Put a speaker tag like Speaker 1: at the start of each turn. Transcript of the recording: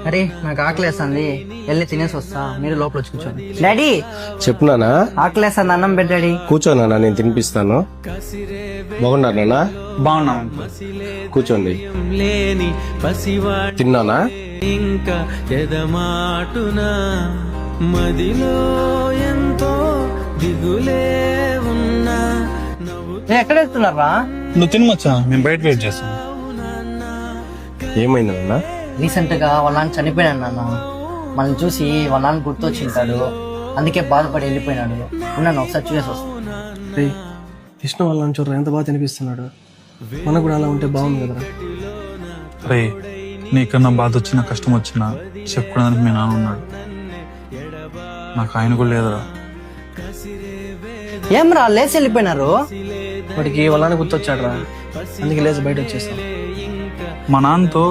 Speaker 1: అరే నాకు ఆకలేస్తుంది, వెళ్ళి తినేసి వస్తా, మీరు లోపల వచ్చి కూర్చోండి. డాడీ
Speaker 2: చెప్పునానా?
Speaker 1: ఆకలేస్తుంది, అన్నం పెట్టు డాడీ.
Speaker 2: కూర్చోనా, నేను తినిపిస్తాను. బాగున్నానా?
Speaker 3: బాగున్నాం.
Speaker 2: కూర్చోండి. తిన్నానా?
Speaker 4: ఇంకా ఎదమాటునా మదిలో ఎంతో దిగులే ఉన్నా
Speaker 1: ఎక్కడ వెళ్తున్నారా?
Speaker 3: నువ్వు తినమచ్చా, మేము బయట వెయిట్ చేస్తాం.
Speaker 2: ఏమైందన్నా?
Speaker 1: రీసెంట్ గా వాళ్ళ నాన్న చనిపోయినాడు నాన్న. మనల్ని చూసి వాళ్ళ నాన్న గుర్తొచ్చింటాడు, అందుకే బాధపడి వెళ్ళిపోయినాడు. ఉన్నాను, ఒకసారి చూసేసి వస్తాను.
Speaker 5: విష్ణు వాళ్ళని చూడరా ఎంత బాగా తినిపిస్తున్నాడు. మనకు కూడా అలా ఉంటే బాగుంది కదరా.
Speaker 3: రే, నీకన్నా బాధ వచ్చినా కష్టం వచ్చినా చెప్పుకోవడానికి మీ నాన్న ఉన్నాడు. నాకు ఆయన కూడా లేదురా.
Speaker 1: ఏం రా లేచి వెళ్ళిపోయినారు?
Speaker 5: వాడికి వాళ్ళని గుర్తొచ్చాడు రా, అందుకే లేచి బయట వచ్చేస్తాం.
Speaker 3: మా నాన్నతో